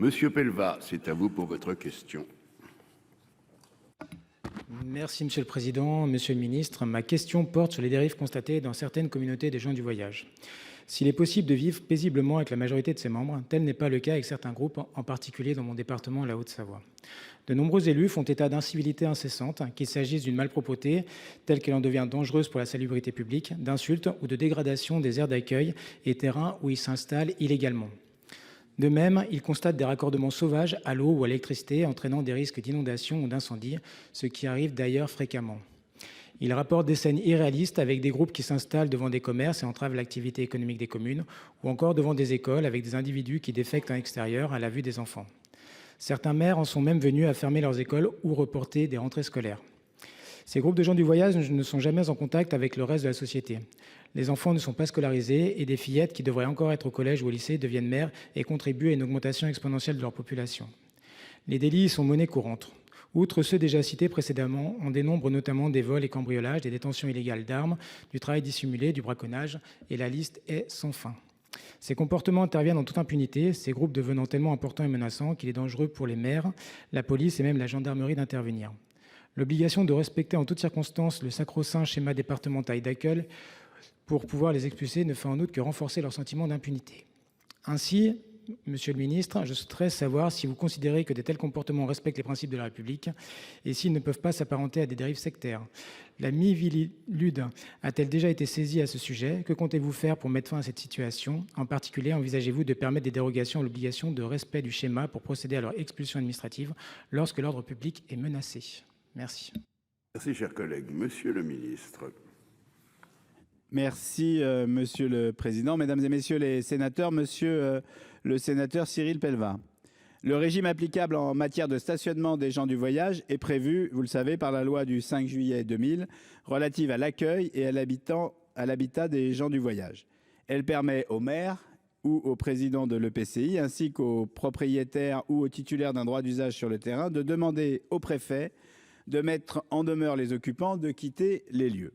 Monsieur Pelva, c'est à vous pour votre question. Merci Monsieur le Président, Monsieur le Ministre. Ma question porte sur les dérives constatées dans certaines communautés des gens du voyage. S'il est possible de vivre paisiblement avec la majorité de ses membres, tel n'est pas le cas avec certains groupes, en particulier dans mon département, la Haute-Savoie. De nombreux élus font état d'incivilités incessantes, qu'il s'agisse d'une malpropreté telle qu'elle en devient dangereuse pour la salubrité publique, d'insultes ou de dégradation des aires d'accueil et terrains où ils s'installent illégalement. De même, ils constatent des raccordements sauvages à l'eau ou à l'électricité, entraînant des risques d'inondation ou d'incendie, ce qui arrive d'ailleurs fréquemment. Ils rapportent des scènes irréalistes avec des groupes qui s'installent devant des commerces et entravent l'activité économique des communes, ou encore devant des écoles avec des individus qui défectent en extérieur à la vue des enfants. Certains maires en sont même venus à fermer leurs écoles ou reporter des rentrées scolaires. Ces groupes de gens du voyage ne sont jamais en contact avec le reste de la société. Les enfants ne sont pas scolarisés et des fillettes qui devraient encore être au collège ou au lycée deviennent mères et contribuent à une augmentation exponentielle de leur population. Les délits sont monnaie courante. Outre ceux déjà cités précédemment, on dénombre notamment des vols et cambriolages, des détentions illégales d'armes, du travail dissimulé, du braconnage, et la liste est sans fin. Ces comportements interviennent en toute impunité, ces groupes devenant tellement importants et menaçants qu'il est dangereux pour les maires, la police et même la gendarmerie d'intervenir. L'obligation de respecter en toutes circonstances le sacro-saint schéma départemental d'accueil pour pouvoir les expulser ne fait en outre que renforcer leur sentiment d'impunité. Ainsi, Monsieur le ministre, je souhaiterais savoir si vous considérez que de tels comportements respectent les principes de la République et s'ils ne peuvent pas s'apparenter à des dérives sectaires. La Miviludes a-t-elle déjà été saisie à ce sujet? Que comptez-vous faire pour mettre fin à cette situation? En particulier, envisagez-vous de permettre des dérogations à l'obligation de respect du schéma pour procéder à leur expulsion administrative lorsque l'ordre public est menacé? Merci. Merci, cher collègue. Monsieur le ministre. Merci, Monsieur le Président. Mesdames et Messieurs les sénateurs, Monsieur le sénateur Cyril Pelva. Le régime applicable en matière de stationnement des gens du voyage est prévu, vous le savez, par la loi du 5 juillet 2000 relative à l'accueil et à l'habitat des gens du voyage. Elle permet aux maires ou au président de l'EPCI ainsi qu'aux propriétaires ou aux titulaires d'un droit d'usage sur le terrain de demander au préfet de mettre en demeure les occupants de quitter les lieux.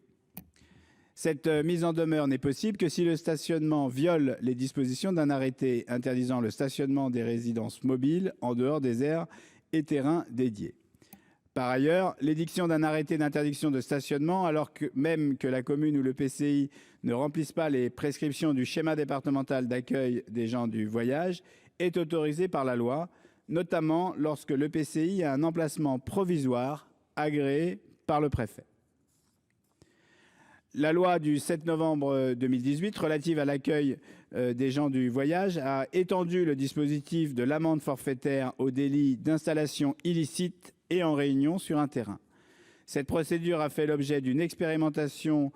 Cette mise en demeure n'est possible que si le stationnement viole les dispositions d'un arrêté interdisant le stationnement des résidences mobiles en dehors des aires et terrains dédiés. Par ailleurs, l'édiction d'un arrêté d'interdiction de stationnement, alors que même que la commune ou le PCI ne remplissent pas les prescriptions du schéma départemental d'accueil des gens du voyage, est autorisée par la loi, notamment lorsque le PCI a un emplacement provisoire agréé par le préfet. La loi du 7 novembre 2018 relative à l'accueil des gens du voyage a étendu le dispositif de l'amende forfaitaire au délit d'installation illicite et en réunion sur un terrain. Cette procédure a fait l'objet d'une expérimentation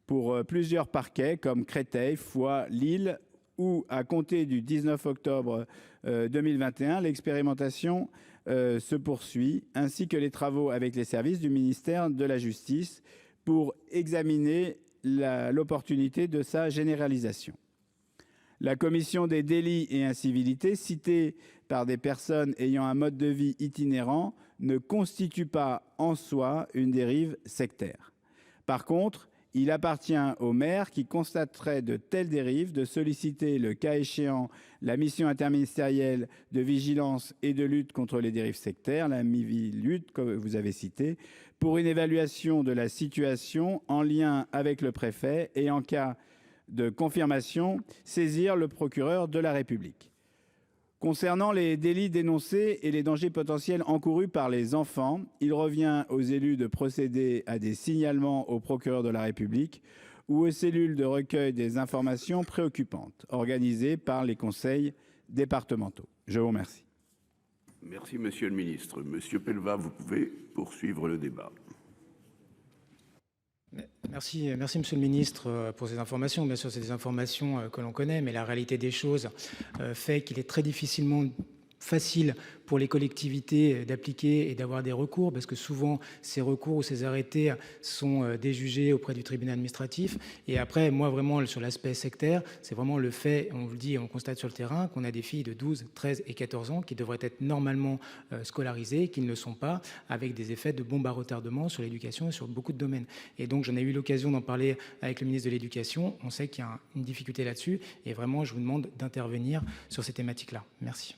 pour plusieurs parquets comme Créteil, Foix, Lille où à compter du 19 octobre 2021, l'expérimentation se poursuit ainsi que les travaux avec les services du ministère de la Justice pour examiner l'opportunité de sa généralisation. La commission des délits et incivilités citées par des personnes ayant un mode de vie itinérant ne constitue pas en soi une dérive sectaire. Par contre, il appartient aux maires qui constateraient de telles dérives de solliciter, le cas échéant, la mission interministérielle de vigilance et de lutte contre les dérives sectaires, la Miviludes, comme vous avez cité, pour une évaluation de la situation en lien avec le préfet et en cas de confirmation, saisir le procureur de la République. Concernant les délits dénoncés et les dangers potentiels encourus par les enfants, il revient aux élus de procéder à des signalements au procureur de la République ou aux cellules de recueil des informations préoccupantes organisées par les conseils départementaux. Je vous remercie. Merci, monsieur le ministre. Monsieur Pelva, vous pouvez poursuivre le débat. Merci, Monsieur le Ministre, pour ces informations. Bien sûr, c'est des informations que l'on connaît, mais la réalité des choses fait qu'il est très difficilement facile pour les collectivités d'appliquer et d'avoir des recours, parce que souvent ces recours ou ces arrêtés sont déjugés auprès du tribunal administratif. Et après, moi vraiment sur l'aspect sectaire, c'est vraiment le fait, on le dit, on constate sur le terrain qu'on a des filles de 12, 13 et 14 ans qui devraient être normalement scolarisées, qui ne le sont pas, avec des effets de bombe à retardement sur l'éducation et sur beaucoup de domaines. Et donc j'en ai eu l'occasion d'en parler avec le ministre de l'Éducation. On sait qu'il y a une difficulté là-dessus, et vraiment je vous demande d'intervenir sur ces thématiques-là. Merci.